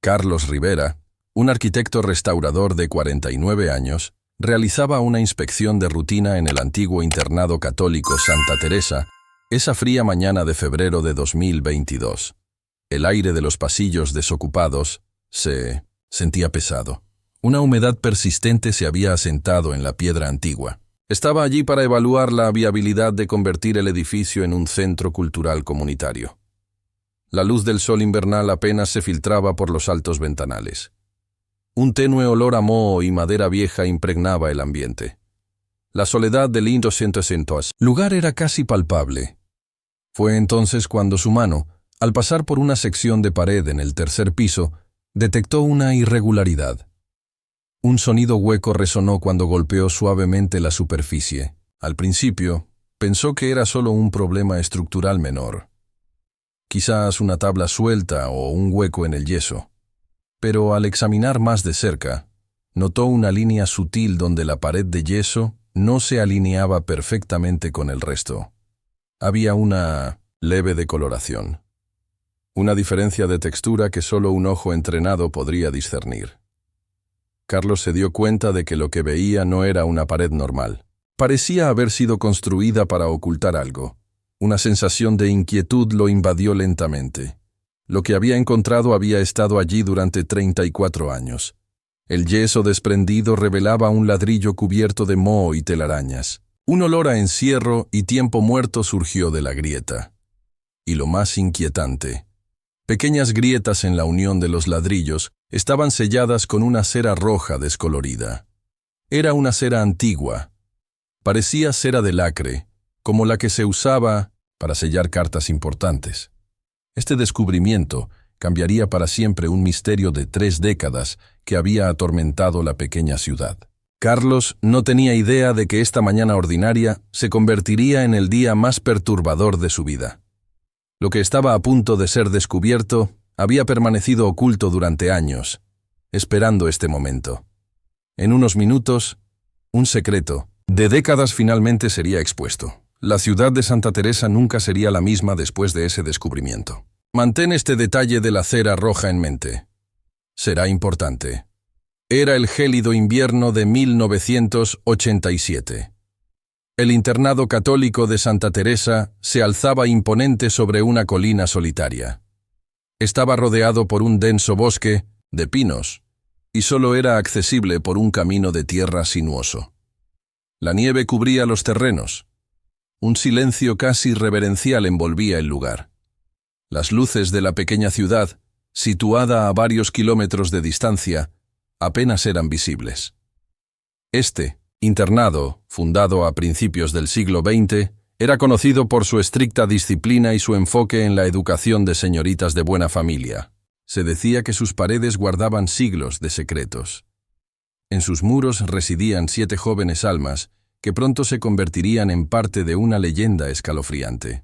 Carlos Rivera, un arquitecto restaurador de 49 años, realizaba una inspección de rutina en el antiguo internado católico Santa Teresa esa fría mañana de febrero de 2022. El aire de los pasillos desocupados se sentía pesado. Una humedad persistente se había asentado en la piedra antigua. Estaba allí para evaluar la viabilidad de convertir el edificio en un centro cultural comunitario. La luz del sol invernal apenas se filtraba por los altos ventanales. Un tenue olor a moho y madera vieja impregnaba el ambiente. La soledad del lugar era casi palpable. Fue entonces cuando su mano, al pasar por una sección de pared en el tercer piso, detectó una irregularidad. Un sonido hueco resonó cuando golpeó suavemente la superficie. Al principio, pensó que era solo un problema estructural menor. Quizás una tabla suelta o un hueco en el yeso. Pero al examinar más de cerca, notó una línea sutil donde la pared de yeso no se alineaba perfectamente con el resto. Había una leve decoloración. Una diferencia de textura que solo un ojo entrenado podría discernir. Carlos se dio cuenta de que lo que veía no era una pared normal. Parecía haber sido construida para ocultar algo. Una sensación de inquietud lo invadió lentamente. Lo que había encontrado había estado allí durante 34 años. El yeso desprendido revelaba un ladrillo cubierto de moho y telarañas. Un olor a encierro y tiempo muerto surgió de la grieta. Y lo más inquietante, pequeñas grietas en la unión de los ladrillos estaban selladas con una cera roja descolorida. Era una cera antigua. Parecía cera de lacre, como la que se usaba para sellar cartas importantes. Este descubrimiento cambiaría para siempre un misterio de 3 décadas que había atormentado la pequeña ciudad. Carlos no tenía idea de que esta mañana ordinaria se convertiría en el día más perturbador de su vida. Lo que estaba a punto de ser descubierto había permanecido oculto durante años, esperando este momento. En unos minutos, un secreto de décadas finalmente sería expuesto. La ciudad de Santa Teresa nunca sería la misma después de ese descubrimiento. Mantén este detalle de la cera roja en mente. Será importante. Era el gélido invierno de 1987. El internado católico de Santa Teresa se alzaba imponente sobre una colina solitaria. Estaba rodeado por un denso bosque de pinos y solo era accesible por un camino de tierra sinuoso. La nieve cubría los terrenos. Un silencio casi reverencial envolvía el lugar. Las luces de la pequeña ciudad, situada a varios kilómetros de distancia, apenas eran visibles. Este internado, fundado a principios del siglo XX, era conocido por su estricta disciplina y su enfoque en la educación de señoritas de buena familia. Se decía que sus paredes guardaban siglos de secretos. En sus muros residían 7 jóvenes almas que pronto se convertirían en parte de una leyenda escalofriante.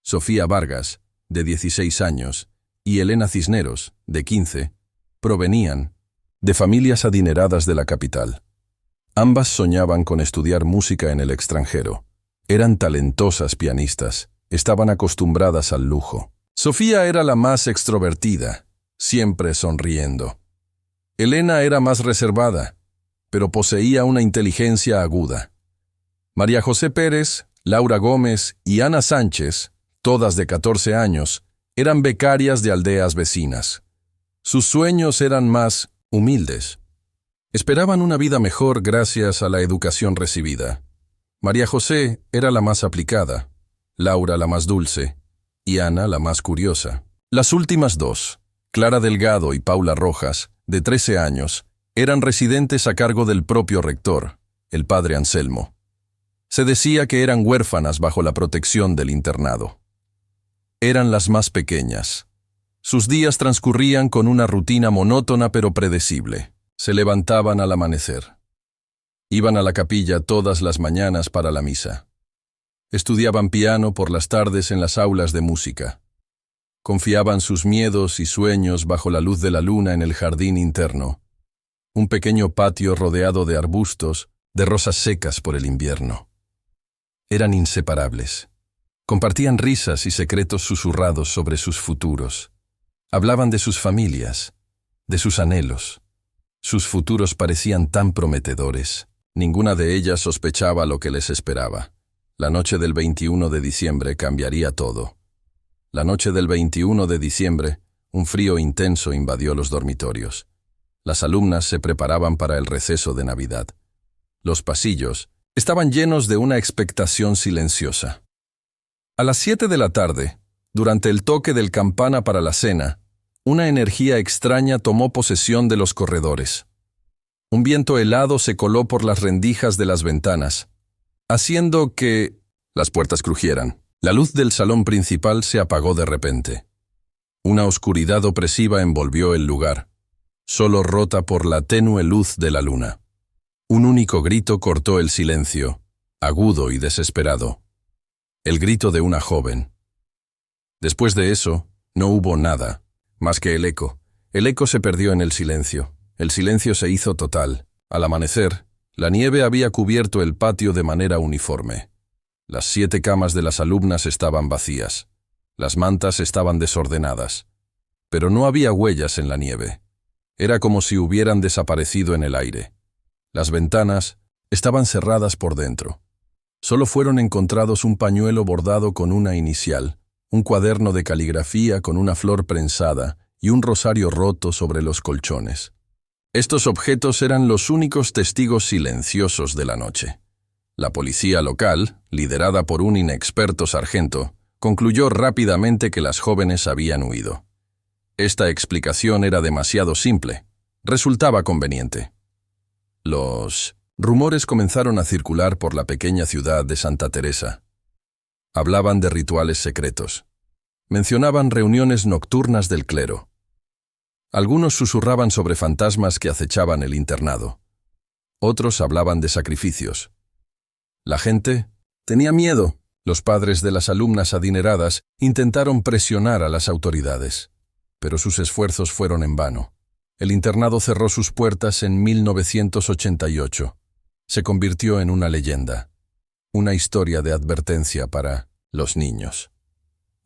Sofía Vargas, de 16 años, y Elena Cisneros, de 15, provenían de familias adineradas de la capital. Ambas soñaban con estudiar música en el extranjero. Eran talentosas pianistas, estaban acostumbradas al lujo. Sofía era la más extrovertida, siempre sonriendo. Elena era más reservada, pero poseía una inteligencia aguda. María José Pérez, Laura Gómez y Ana Sánchez, todas de 14 años, eran becarias de aldeas vecinas. Sus sueños eran más humildes. Esperaban una vida mejor gracias a la educación recibida. María José era la más aplicada, Laura la más dulce y Ana la más curiosa. Las últimas 2, Clara Delgado y Paula Rojas, de 13 años, eran residentes a cargo del propio rector, el padre Anselmo. Se decía que eran huérfanas bajo la protección del internado. Eran las más pequeñas. Sus días transcurrían con una rutina monótona pero predecible. Se levantaban al amanecer. Iban a la capilla todas las mañanas para la misa. Estudiaban piano por las tardes en las aulas de música. Confiaban sus miedos y sueños bajo la luz de la luna en el jardín interno. Un pequeño patio rodeado de arbustos, de rosas secas por el invierno. Eran inseparables. Compartían risas y secretos susurrados sobre sus futuros. Hablaban de sus familias, de sus anhelos. Sus futuros parecían tan prometedores. Ninguna de ellas sospechaba lo que les esperaba. La noche del 21 de diciembre cambiaría todo. La noche del 21 de diciembre, un frío intenso invadió los dormitorios. Las alumnas se preparaban para el receso de Navidad. Los pasillos estaban llenos de una expectación silenciosa. A las 7 de la tarde, durante el toque del campana para la cena, una energía extraña tomó posesión de los corredores. Un viento helado se coló por las rendijas de las ventanas, haciendo que las puertas crujieran. La luz del salón principal se apagó de repente. Una oscuridad opresiva envolvió el lugar, solo rota por la tenue luz de la luna. Un único grito cortó el silencio, agudo y desesperado. El grito de una joven. Después de eso, no hubo nada, más que el eco. El eco se perdió en el silencio. El silencio se hizo total. Al amanecer, la nieve había cubierto el patio de manera uniforme. Las 7 camas de las alumnas estaban vacías. Las mantas estaban desordenadas. Pero no había huellas en la nieve. Era como si hubieran desaparecido en el aire. Las ventanas estaban cerradas por dentro. Solo fueron encontrados un pañuelo bordado con una inicial, un cuaderno de caligrafía con una flor prensada y un rosario roto sobre los colchones. Estos objetos eran los únicos testigos silenciosos de la noche. La policía local, liderada por un inexperto sargento, concluyó rápidamente que las jóvenes habían huido. Esta explicación era demasiado simple. Resultaba conveniente. Los rumores comenzaron a circular por la pequeña ciudad de Santa Teresa. Hablaban de rituales secretos. Mencionaban reuniones nocturnas del clero. Algunos susurraban sobre fantasmas que acechaban el internado. Otros hablaban de sacrificios. La gente tenía miedo. Los padres de las alumnas adineradas intentaron presionar a las autoridades, pero sus esfuerzos fueron en vano. El internado cerró sus puertas en 1988. Se convirtió en una leyenda, una historia de advertencia para los niños.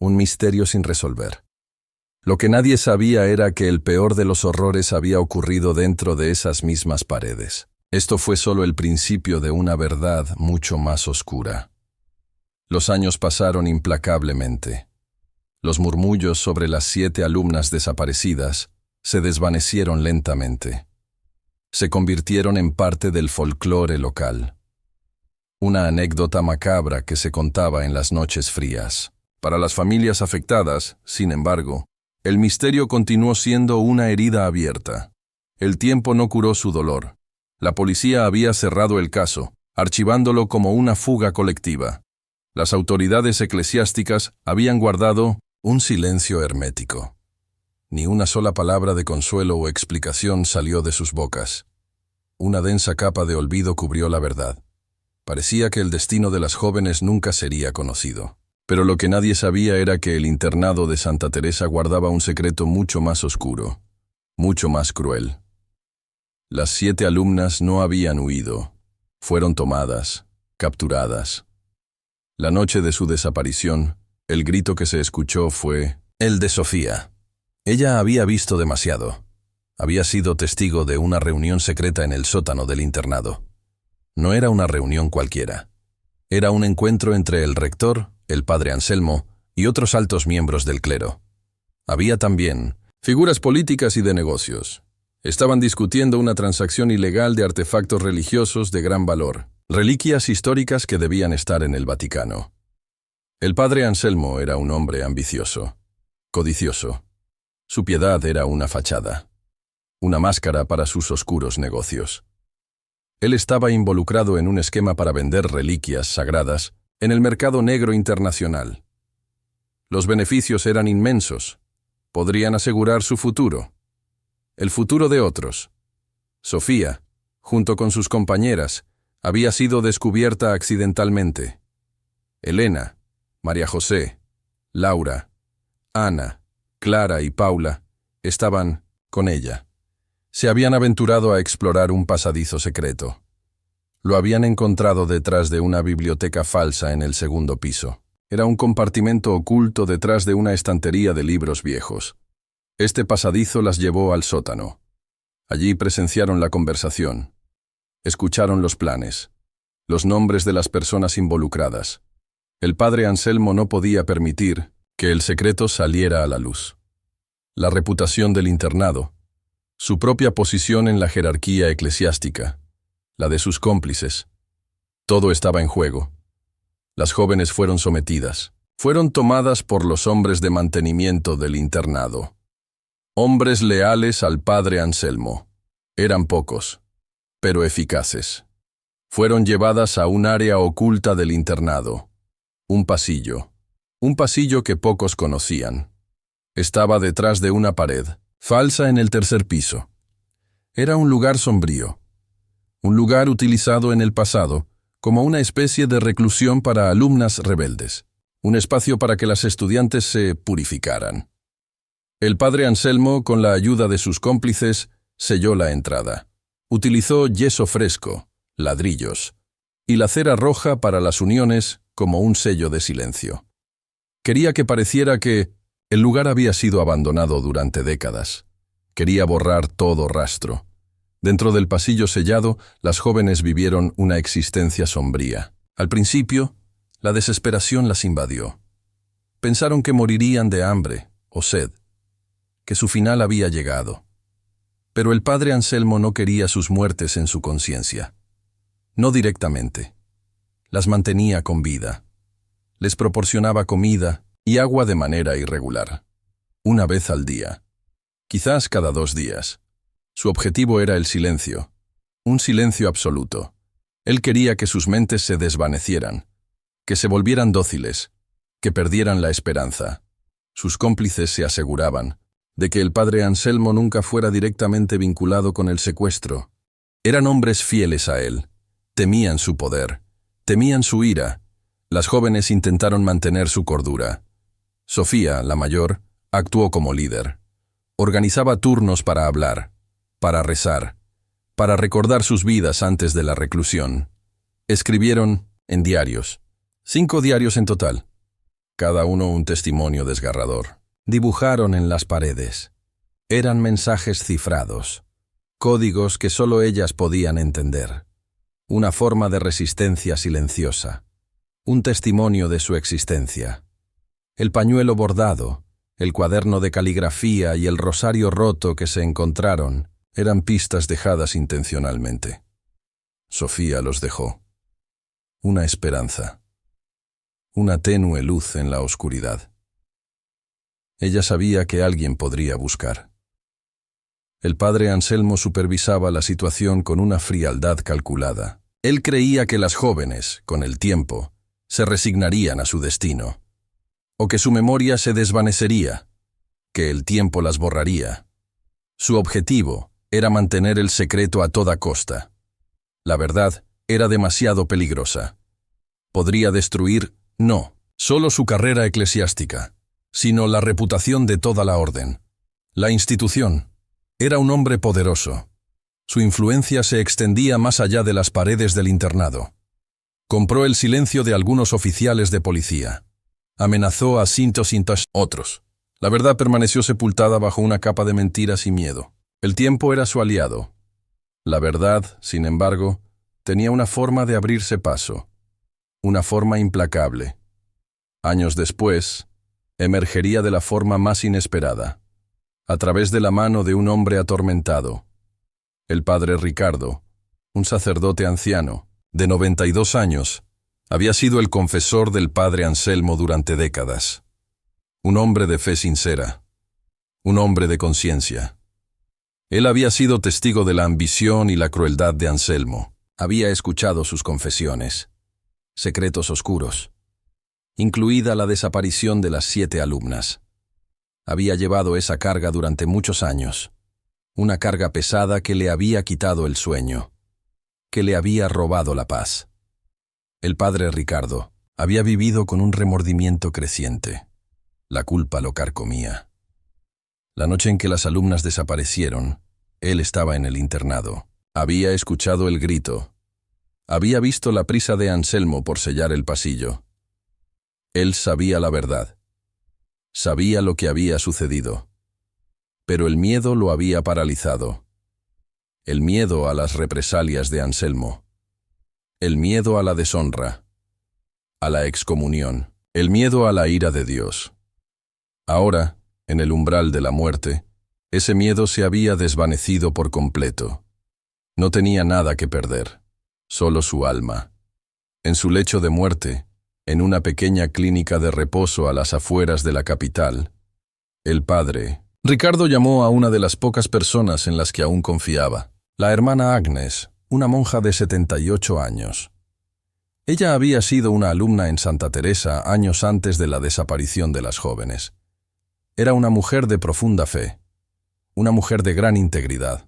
Un misterio sin resolver. Lo que nadie sabía era que el peor de los horrores había ocurrido dentro de esas mismas paredes. Esto fue solo el principio de una verdad mucho más oscura. Los años pasaron implacablemente. Los murmullos sobre las 7 alumnas desaparecidas se desvanecieron lentamente. Se convirtieron en parte del folclore local. Una anécdota macabra que se contaba en las noches frías. Para las familias afectadas, sin embargo, el misterio continuó siendo una herida abierta. El tiempo no curó su dolor. La policía había cerrado el caso, archivándolo como una fuga colectiva. Las autoridades eclesiásticas habían guardado un silencio hermético. Ni una sola palabra de consuelo o explicación salió de sus bocas. Una densa capa de olvido cubrió la verdad. Parecía que el destino de las jóvenes nunca sería conocido. Pero lo que nadie sabía era que el internado de Santa Teresa guardaba un secreto mucho más oscuro, mucho más cruel. Las 7 alumnas no habían huido. Fueron tomadas, capturadas. La noche de su desaparición, el grito que se escuchó fue el de Sofía. Ella había visto demasiado. Había sido testigo de una reunión secreta en el sótano del internado. No era una reunión cualquiera. Era un encuentro entre el rector, el padre Anselmo y otros altos miembros del clero. Había también figuras políticas y de negocios. Estaban discutiendo una transacción ilegal de artefactos religiosos de gran valor, reliquias históricas que debían estar en el Vaticano. El padre Anselmo era un hombre ambicioso, codicioso. Su piedad era una fachada, una máscara para sus oscuros negocios. Él estaba involucrado en un esquema para vender reliquias sagradas en el mercado negro internacional. Los beneficios eran inmensos. Podrían asegurar su futuro. El futuro de otros. Sofía, junto con sus compañeras, había sido descubierta accidentalmente. Elena, María José, Laura, Ana, Clara y Paula estaban con ella. Se habían aventurado a explorar un pasadizo secreto. Lo habían encontrado detrás de una biblioteca falsa en el segundo piso. Era un compartimento oculto detrás de una estantería de libros viejos. Este pasadizo las llevó al sótano. Allí presenciaron la conversación. Escucharon los planes, los nombres de las personas involucradas. El padre Anselmo no podía permitir que el secreto saliera a la luz. La reputación del internado, su propia posición en la jerarquía eclesiástica, la de sus cómplices. Todo estaba en juego. Las jóvenes fueron sometidas. Fueron tomadas por los hombres de mantenimiento del internado. Hombres leales al padre Anselmo. Eran pocos, pero eficaces. Fueron llevadas a un área oculta del internado. Un pasillo que pocos conocían. Estaba detrás de una pared, falsa en el tercer piso. Era un lugar sombrío, un lugar utilizado en el pasado como una especie de reclusión para alumnas rebeldes, un espacio para que las estudiantes se purificaran. El padre Anselmo, con la ayuda de sus cómplices, selló la entrada. Utilizó yeso fresco, ladrillos, y la cera roja para las uniones como un sello de silencio. Quería que pareciera que el lugar había sido abandonado durante décadas. Quería borrar todo rastro. Dentro del pasillo sellado, las jóvenes vivieron una existencia sombría. Al principio, la desesperación las invadió. Pensaron que morirían de hambre o sed, que su final había llegado. Pero el padre Anselmo no quería sus muertes en su conciencia. No directamente. Las mantenía con vida. Les proporcionaba comida y agua de manera irregular. Una vez al día. Quizás cada 2 días. Su objetivo era el silencio. Un silencio absoluto. Él quería que sus mentes se desvanecieran, que se volvieran dóciles, que perdieran la esperanza. Sus cómplices se aseguraban de que el padre Anselmo nunca fuera directamente vinculado con el secuestro. Eran hombres fieles a él. Temían su poder. Temían su ira. Las jóvenes intentaron mantener su cordura. Sofía, la mayor, actuó como líder. Organizaba turnos para hablar, para rezar, para recordar sus vidas antes de la reclusión. Escribieron en diarios, 5 diarios en total, cada uno un testimonio desgarrador. Dibujaron en las paredes. Eran mensajes cifrados, códigos que solo ellas podían entender. Una forma de resistencia silenciosa, un testimonio de su existencia. El pañuelo bordado, el cuaderno de caligrafía y el rosario roto que se encontraron eran pistas dejadas intencionalmente. Sofía los dejó. Una esperanza. Una tenue luz en la oscuridad. Ella sabía que alguien podría buscar. El padre Anselmo supervisaba la situación con una frialdad calculada. Él creía que las jóvenes, con el tiempo, se resignarían a su destino, o que su memoria se desvanecería, que el tiempo las borraría. Su objetivo era mantener el secreto a toda costa. La verdad era demasiado peligrosa. Podría destruir, no solo su carrera eclesiástica, sino la reputación de toda la orden. La institución. Era un hombre poderoso. Su influencia se extendía más allá de las paredes del internado. Compró el silencio de algunos oficiales de policía. Amenazó a cientos otros. La verdad permaneció sepultada bajo una capa de mentiras y miedo. El tiempo era su aliado. La verdad, sin embargo, tenía una forma de abrirse paso. Una forma implacable. Años después, emergería de la forma más inesperada, a través de la mano de un hombre atormentado. El padre Ricardo, un sacerdote anciano, de 92 años, había sido el confesor del padre Anselmo durante décadas. Un hombre de fe sincera, un hombre de conciencia. Él había sido testigo de la ambición y la crueldad de Anselmo. Había escuchado sus confesiones, secretos oscuros, incluida la desaparición de las 7 alumnas. Había llevado esa carga durante muchos años, una carga pesada que le había quitado el sueño, que le había robado la paz. El padre Ricardo había vivido con un remordimiento creciente. La culpa lo carcomía. La noche en que las alumnas desaparecieron, él estaba en el internado. Había escuchado el grito. Había visto la prisa de Anselmo por sellar el pasillo. Él sabía la verdad. Sabía lo que había sucedido. Pero el miedo lo había paralizado. el miedo a las represalias de Anselmo, el miedo a la deshonra, a la excomunión, el miedo a la ira de Dios. Ahora, en el umbral de la muerte, ese miedo se había desvanecido por completo. No tenía nada que perder, solo su alma. En su lecho de muerte, en una pequeña clínica de reposo a las afueras de la capital, el padre Ricardo llamó a una de las pocas personas en las que aún confiaba, la hermana Agnes, una monja de 78 años. Ella había sido una alumna en Santa Teresa años antes de la desaparición de las jóvenes. Era una mujer de profunda fe, una mujer de gran integridad.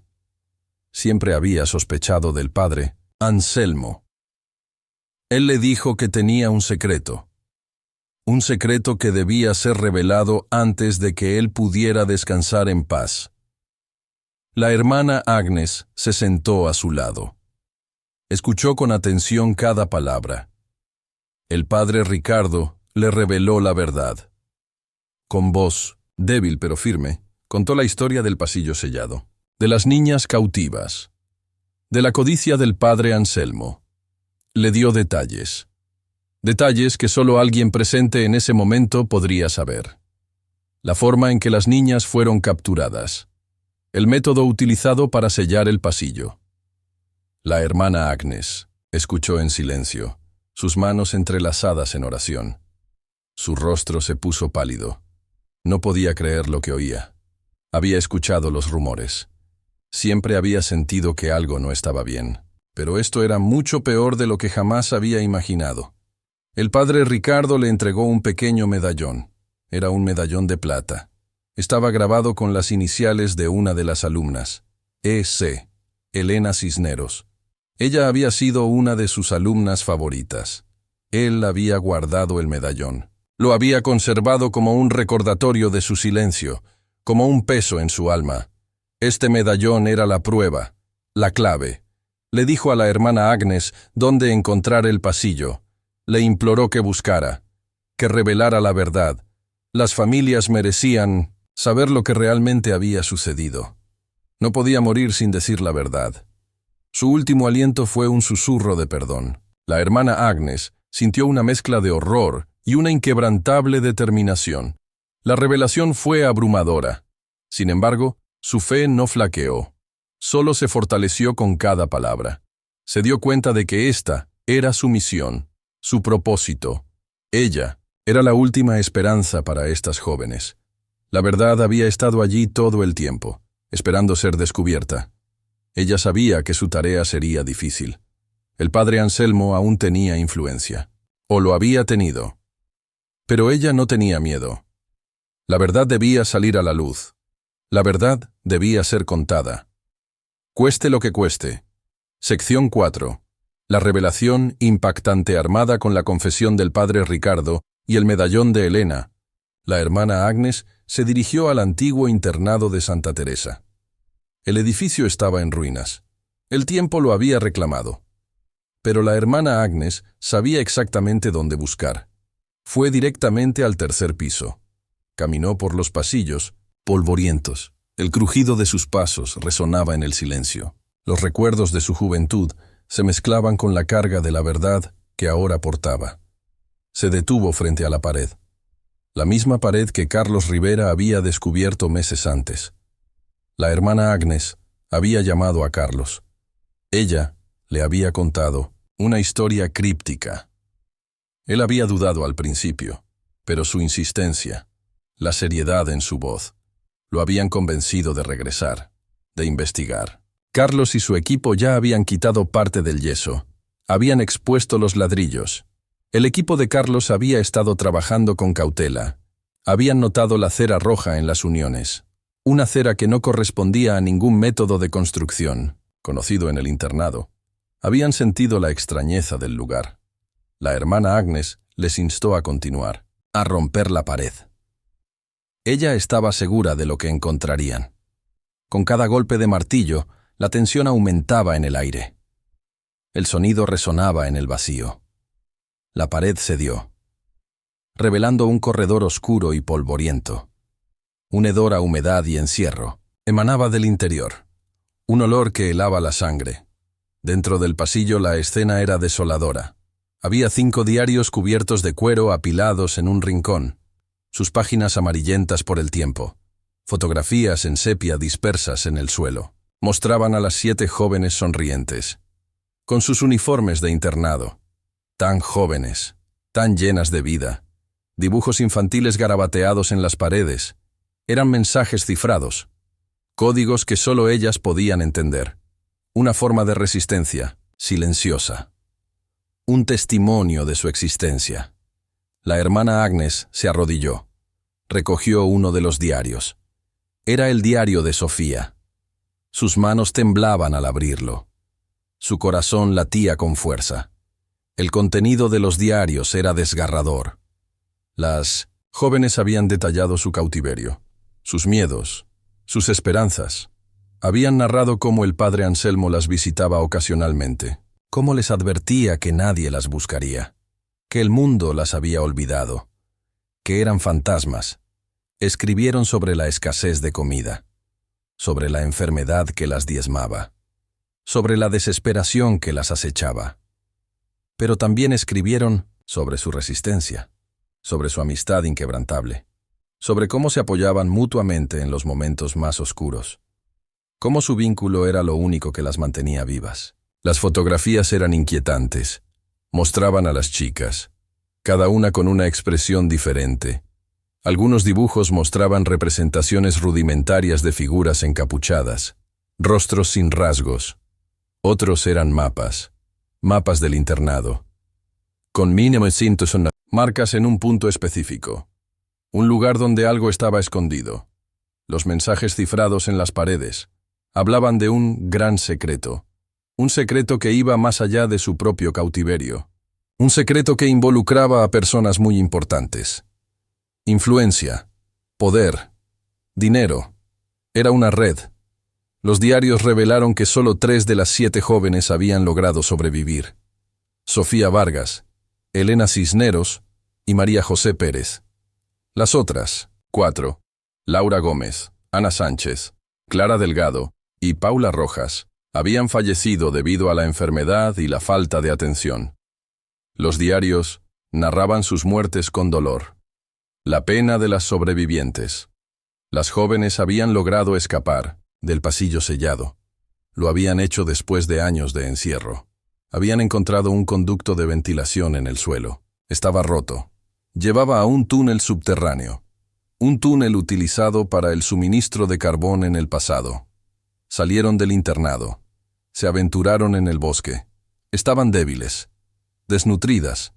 Siempre había sospechado del padre Anselmo. Él le dijo que tenía un secreto que debía ser revelado antes de que él pudiera descansar en paz. La hermana Agnes se sentó a su lado. Escuchó con atención cada palabra. El padre Ricardo le reveló la verdad. Con voz, débil pero firme, contó la historia del pasillo sellado, de las niñas cautivas, de la codicia del padre Anselmo. Le dio detalles que solo alguien presente en ese momento podría saber. La forma en que las niñas fueron capturadas, el método utilizado para sellar el pasillo. La hermana Agnes escuchó en silencio, sus manos entrelazadas en oración. Su rostro se puso pálido. No podía creer lo que oía. Había escuchado los rumores. Siempre había sentido que algo no estaba bien, pero esto era mucho peor de lo que jamás había imaginado. El padre Ricardo le entregó un pequeño medallón. Era un medallón de plata. Estaba grabado con las iniciales de una de las alumnas, E.C., Elena Cisneros. Ella había sido una de sus alumnas favoritas. Él había guardado el medallón. Lo había conservado como un recordatorio de su silencio, como un peso en su alma. Este medallón era la prueba, la clave. Le dijo a la hermana Agnes dónde encontrar el pasillo. Le imploró que buscara, que revelara la verdad. Las familias merecían saber lo que realmente había sucedido. No podía morir sin decir la verdad. Su último aliento fue un susurro de perdón. La hermana Agnes sintió una mezcla de horror y una inquebrantable determinación. La revelación fue abrumadora. Sin embargo, su fe no flaqueó. Solo se fortaleció con cada palabra. Se dio cuenta de que esta era su misión, su propósito. Ella era la última esperanza para estas jóvenes. La verdad había estado allí todo el tiempo, esperando ser descubierta. Ella sabía que su tarea sería difícil. El padre Anselmo aún tenía influencia, o lo había tenido. Pero ella no tenía miedo. La verdad debía salir a la luz. La verdad debía ser contada. Cueste lo que cueste. Sección 4. La revelación impactante armada con la confesión del padre Ricardo y el medallón de Elena. La hermana Agnes se dirigió al antiguo internado de Santa Teresa. El edificio estaba en ruinas. El tiempo lo había reclamado. Pero la hermana Agnes sabía exactamente dónde buscar. Fue directamente al tercer piso. Caminó por los pasillos, polvorientos. El crujido de sus pasos resonaba en el silencio. Los recuerdos de su juventud se mezclaban con la carga de la verdad que ahora portaba. Se detuvo frente a la pared. La misma pared que Carlos Rivera había descubierto meses antes. La hermana Agnes había llamado a Carlos. Ella le había contado una historia críptica. Él había dudado al principio, pero su insistencia, la seriedad en su voz, lo habían convencido de regresar, de investigar. Carlos y su equipo ya habían quitado parte del yeso. Habían expuesto los ladrillos. El equipo de Carlos había estado trabajando con cautela. Habían notado la cera roja en las uniones. Una cera que no correspondía a ningún método de construcción, conocido en el internado. Habían sentido la extrañeza del lugar. La hermana Agnes les instó a continuar, a romper la pared. Ella estaba segura de lo que encontrarían. Con cada golpe de martillo, la tensión aumentaba en el aire. El sonido resonaba en el vacío. La pared cedió, revelando un corredor oscuro y polvoriento. Un hedor a humedad y encierro emanaba del interior. Un olor que helaba la sangre. Dentro del pasillo la escena era desoladora. Había 5 diarios cubiertos de cuero apilados en un rincón, sus páginas amarillentas por el tiempo. Fotografías en sepia dispersas en el suelo. Mostraban a las 7 jóvenes sonrientes, con sus uniformes de internado. Tan jóvenes, tan llenas de vida. Dibujos infantiles garabateados en las paredes. Eran mensajes cifrados. Códigos que solo ellas podían entender. Una forma de resistencia, silenciosa. Un testimonio de su existencia. La hermana Agnes se arrodilló. Recogió uno de los diarios. Era el diario de Sofía. Sus manos temblaban al abrirlo. Su corazón latía con fuerza. El contenido de los diarios era desgarrador. Las jóvenes habían detallado su cautiverio, sus miedos, sus esperanzas. Habían narrado cómo el padre Anselmo las visitaba ocasionalmente, cómo les advertía que nadie las buscaría, que el mundo las había olvidado, que eran fantasmas. Escribieron sobre la escasez de comida, sobre la enfermedad que las diezmaba, sobre la desesperación que las acechaba. Pero también escribieron sobre su resistencia, sobre su amistad inquebrantable, sobre cómo se apoyaban mutuamente en los momentos más oscuros, cómo su vínculo era lo único que las mantenía vivas. Las fotografías eran inquietantes, mostraban a las chicas, cada una con una expresión diferente. Algunos dibujos mostraban representaciones rudimentarias de figuras encapuchadas, rostros sin rasgos. Otros eran mapas del internado, con 1900 marcas en un punto específico, un lugar donde algo estaba escondido. Los mensajes cifrados en las paredes hablaban de un gran secreto, un secreto que iba más allá de su propio cautiverio, un secreto que involucraba a personas muy importantes. Influencia, poder, dinero. Era una red. Los diarios revelaron que solo 3 de las 7 jóvenes habían logrado sobrevivir. Sofía Vargas, Elena Cisneros y María José Pérez. Las otras, 4, Laura Gómez, Ana Sánchez, Clara Delgado y Paula Rojas, habían fallecido debido a la enfermedad y la falta de atención. Los diarios narraban sus muertes con dolor. La pena de las sobrevivientes. Las jóvenes habían logrado escapar del pasillo sellado. Lo habían hecho después de años de encierro. Habían encontrado un conducto de ventilación en el suelo. Estaba roto. Llevaba a un túnel subterráneo. Un túnel utilizado para el suministro de carbón en el pasado. Salieron del internado. Se aventuraron en el bosque. Estaban débiles, desnutridas.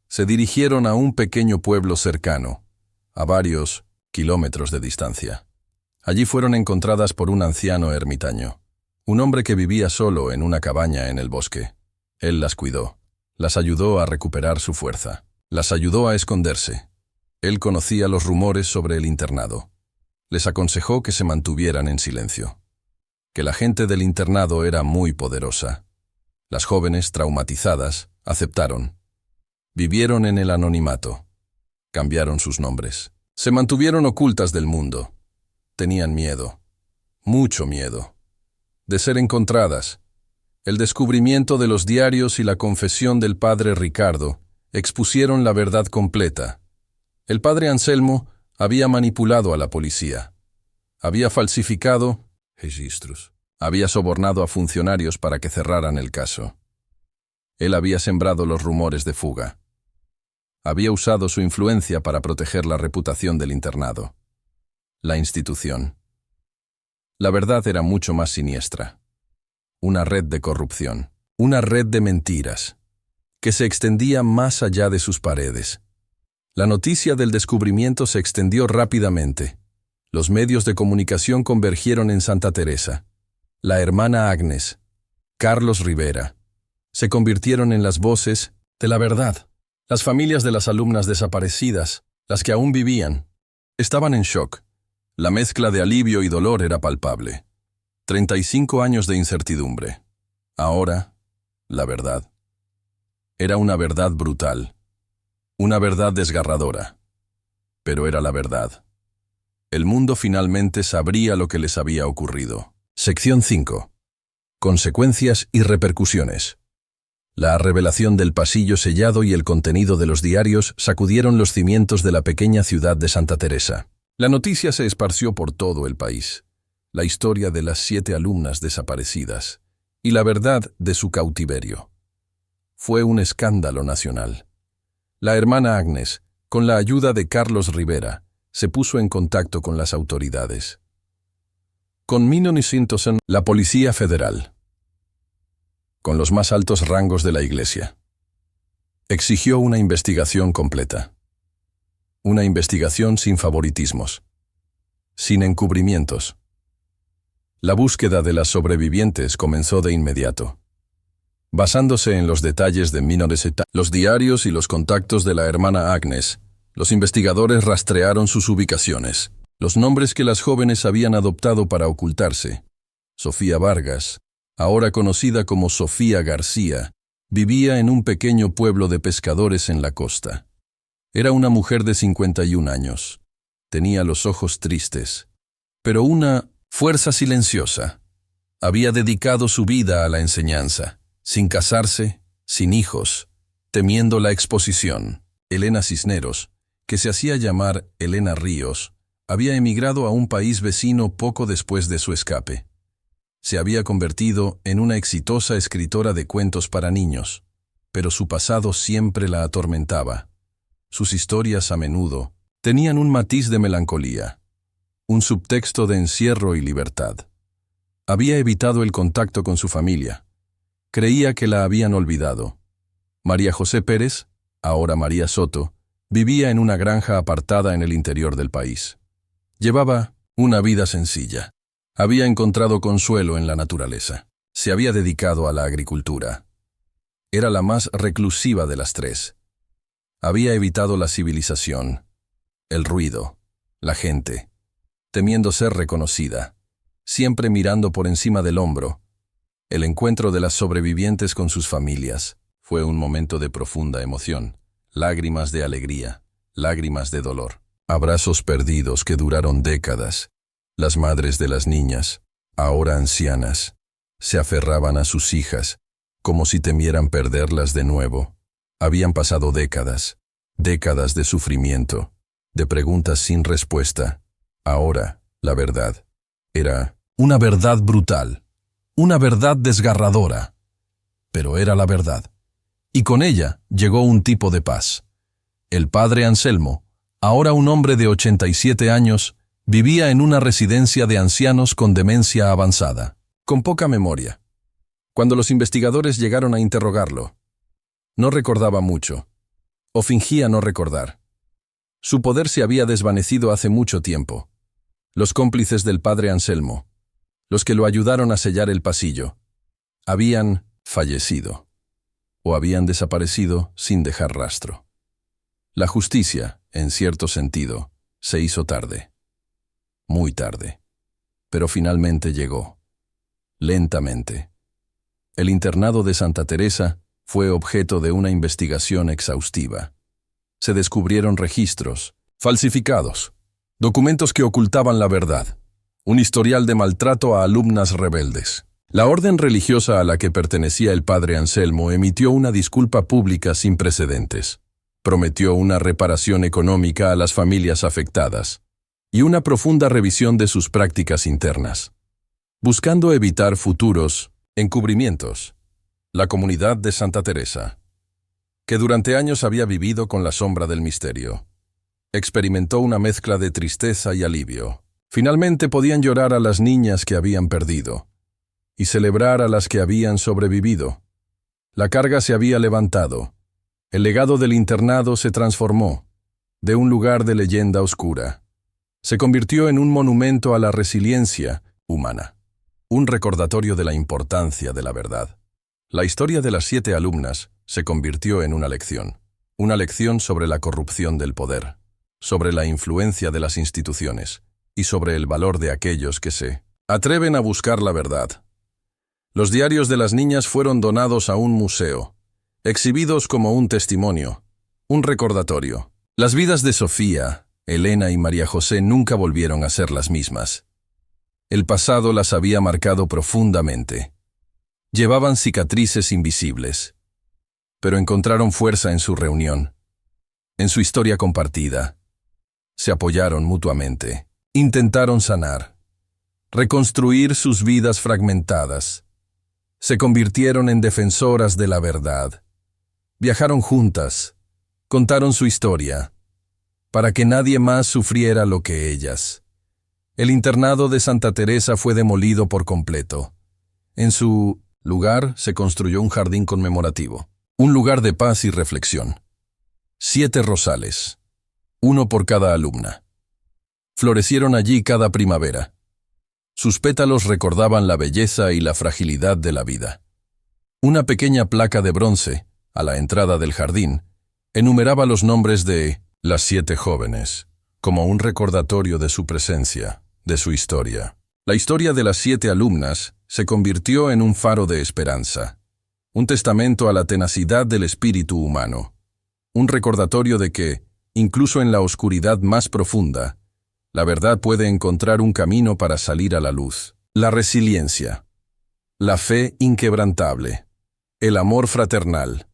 Se dirigieron a un pequeño pueblo cercano, a varios kilómetros de distancia. Allí fueron encontradas por un anciano ermitaño, un hombre que vivía solo en una cabaña en el bosque. Él las cuidó, las ayudó a recuperar su fuerza, las ayudó a esconderse. Él conocía los rumores sobre el internado. Les aconsejó que se mantuvieran en silencio, que la gente del internado era muy poderosa. Las jóvenes, traumatizadas, aceptaron. Vivieron en el anonimato. Cambiaron sus nombres. Se mantuvieron ocultas del mundo. Tenían miedo, mucho miedo, de ser encontradas. El descubrimiento de los diarios y la confesión del padre Ricardo expusieron la verdad completa. El padre Anselmo había manipulado a la policía. Había falsificado registros. Había sobornado a funcionarios para que cerraran el caso. Él había sembrado los rumores de fuga. Había usado su influencia para proteger la reputación del internado. La institución. La verdad era mucho más siniestra. Una red de corrupción, una red de mentiras, que se extendía más allá de sus paredes. La noticia del descubrimiento se extendió rápidamente. Los medios de comunicación convergieron en Santa Teresa. La hermana Agnes, Carlos Rivera, se convirtieron en las voces de la verdad. Las familias de las alumnas desaparecidas, las que aún vivían, estaban en shock. La mezcla de alivio y dolor era palpable. 35 años de incertidumbre. Ahora, la verdad. Era una verdad brutal. Una verdad desgarradora. Pero era la verdad. El mundo finalmente sabría lo que les había ocurrido. Sección 5. Consecuencias y repercusiones. La revelación del pasillo sellado y el contenido de los diarios sacudieron los cimientos de la pequeña ciudad de Santa Teresa. La noticia se esparció por todo el país. La historia de las 7 alumnas desaparecidas y la verdad de su cautiverio. Fue un escándalo nacional. La hermana Agnes, con la ayuda de Carlos Rivera, se puso en contacto con las autoridades. Con Minon y Sintosen, la Policía Federal, con los más altos rangos de la Iglesia. Exigió una investigación completa. Una investigación sin favoritismos, sin encubrimientos. La búsqueda de las sobrevivientes comenzó de inmediato. Basándose en los detalles de Minon, los diarios y los contactos de la hermana Agnes, los investigadores rastrearon sus ubicaciones, los nombres que las jóvenes habían adoptado para ocultarse. Sofía Vargas, ahora conocida como Sofía García, vivía en un pequeño pueblo de pescadores en la costa. Era una mujer de 51 años. Tenía los ojos tristes, pero una fuerza silenciosa. Había dedicado su vida a la enseñanza, sin casarse, sin hijos, temiendo la exposición. Elena Cisneros, que se hacía llamar Elena Ríos, había emigrado a un país vecino poco después de su escape. Se había convertido en una exitosa escritora de cuentos para niños, pero su pasado siempre la atormentaba. Sus historias a menudo tenían un matiz de melancolía, un subtexto de encierro y libertad. Había evitado el contacto con su familia. Creía que la habían olvidado. María José Pérez, ahora María Soto, vivía en una granja apartada en el interior del país. Llevaba una vida sencilla. Había encontrado consuelo en la naturaleza. Se había dedicado a la agricultura. Era la más reclusiva de las 3. Había evitado la civilización, el ruido, la gente, temiendo ser reconocida, siempre mirando por encima del hombro. El encuentro de las sobrevivientes con sus familias fue un momento de profunda emoción. Lágrimas de alegría, lágrimas de dolor. Abrazos perdidos que duraron décadas. Las madres de las niñas, ahora ancianas, se aferraban a sus hijas, como si temieran perderlas de nuevo. Habían pasado décadas, décadas de sufrimiento, de preguntas sin respuesta. Ahora, la verdad, era una verdad brutal, una verdad desgarradora, pero era la verdad. Y con ella llegó un tipo de paz. El padre Anselmo, ahora un hombre de 87 años, vivía en una residencia de ancianos con demencia avanzada, con poca memoria. Cuando los investigadores llegaron a interrogarlo, no recordaba mucho, o fingía no recordar. Su poder se había desvanecido hace mucho tiempo. Los cómplices del padre Anselmo, los que lo ayudaron a sellar el pasillo, habían fallecido. O habían desaparecido sin dejar rastro. La justicia, en cierto sentido, se hizo tarde. Muy tarde. Pero finalmente llegó. Lentamente. El internado de Santa Teresa fue objeto de una investigación exhaustiva. Se descubrieron registros, falsificados, documentos que ocultaban la verdad, un historial de maltrato a alumnas rebeldes. La orden religiosa a la que pertenecía el padre Anselmo emitió una disculpa pública sin precedentes. Prometió una reparación económica a las familias afectadas y una profunda revisión de sus prácticas internas, buscando evitar futuros encubrimientos. La comunidad de Santa Teresa, que durante años había vivido con la sombra del misterio, experimentó una mezcla de tristeza y alivio. Finalmente podían llorar a las niñas que habían perdido y celebrar a las que habían sobrevivido. La carga se había levantado. El legado del internado se transformó, de un lugar de leyenda oscura. Se convirtió en un monumento a la resiliencia humana, un recordatorio de la importancia de la verdad. La historia de las 7 alumnas se convirtió en una lección sobre la corrupción del poder, sobre la influencia de las instituciones y sobre el valor de aquellos que se atreven a buscar la verdad. Los diarios de las niñas fueron donados a un museo, exhibidos como un testimonio, un recordatorio. Las vidas de Sofía, Elena y María José nunca volvieron a ser las mismas. El pasado las había marcado profundamente. Llevaban cicatrices invisibles, pero encontraron fuerza en su reunión, en su historia compartida. Se apoyaron mutuamente, intentaron sanar, reconstruir sus vidas fragmentadas. Se convirtieron en defensoras de la verdad. Viajaron juntas, contaron su historia, para que nadie más sufriera lo que ellas. El internado de Santa Teresa fue demolido por completo. En su lugar se construyó un jardín conmemorativo, un lugar de paz y reflexión. 7 rosales, uno por cada alumna. Florecieron allí cada primavera. Sus pétalos recordaban la belleza y la fragilidad de la vida. Una pequeña placa de bronce, a la entrada del jardín, enumeraba los nombres de las 7 jóvenes, como un recordatorio de su presencia, de su historia. La historia de las 7 alumnas se convirtió en un faro de esperanza, un testamento a la tenacidad del espíritu humano, un recordatorio de que, incluso en la oscuridad más profunda, la verdad puede encontrar un camino para salir a la luz. La resiliencia, la fe inquebrantable, el amor fraternal.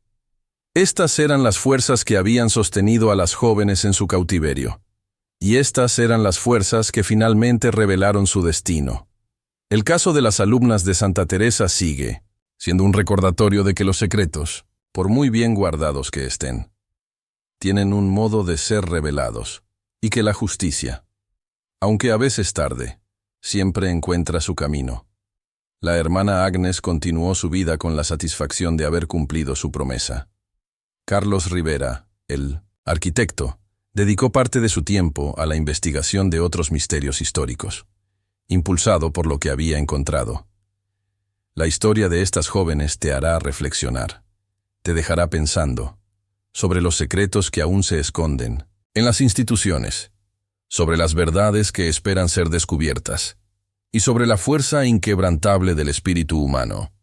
Estas eran las fuerzas que habían sostenido a las jóvenes en su cautiverio. Y estas eran las fuerzas que finalmente revelaron su destino. El caso de las alumnas de Santa Teresa sigue, siendo un recordatorio de que los secretos, por muy bien guardados que estén, tienen un modo de ser revelados, y que la justicia, aunque a veces tarde, siempre encuentra su camino. La hermana Agnes continuó su vida con la satisfacción de haber cumplido su promesa. Carlos Rivera, el arquitecto, dedicó parte de su tiempo a la investigación de otros misterios históricos, impulsado por lo que había encontrado. La historia de estas jóvenes te hará reflexionar, te dejará pensando sobre los secretos que aún se esconden en las instituciones, sobre las verdades que esperan ser descubiertas y sobre la fuerza inquebrantable del espíritu humano.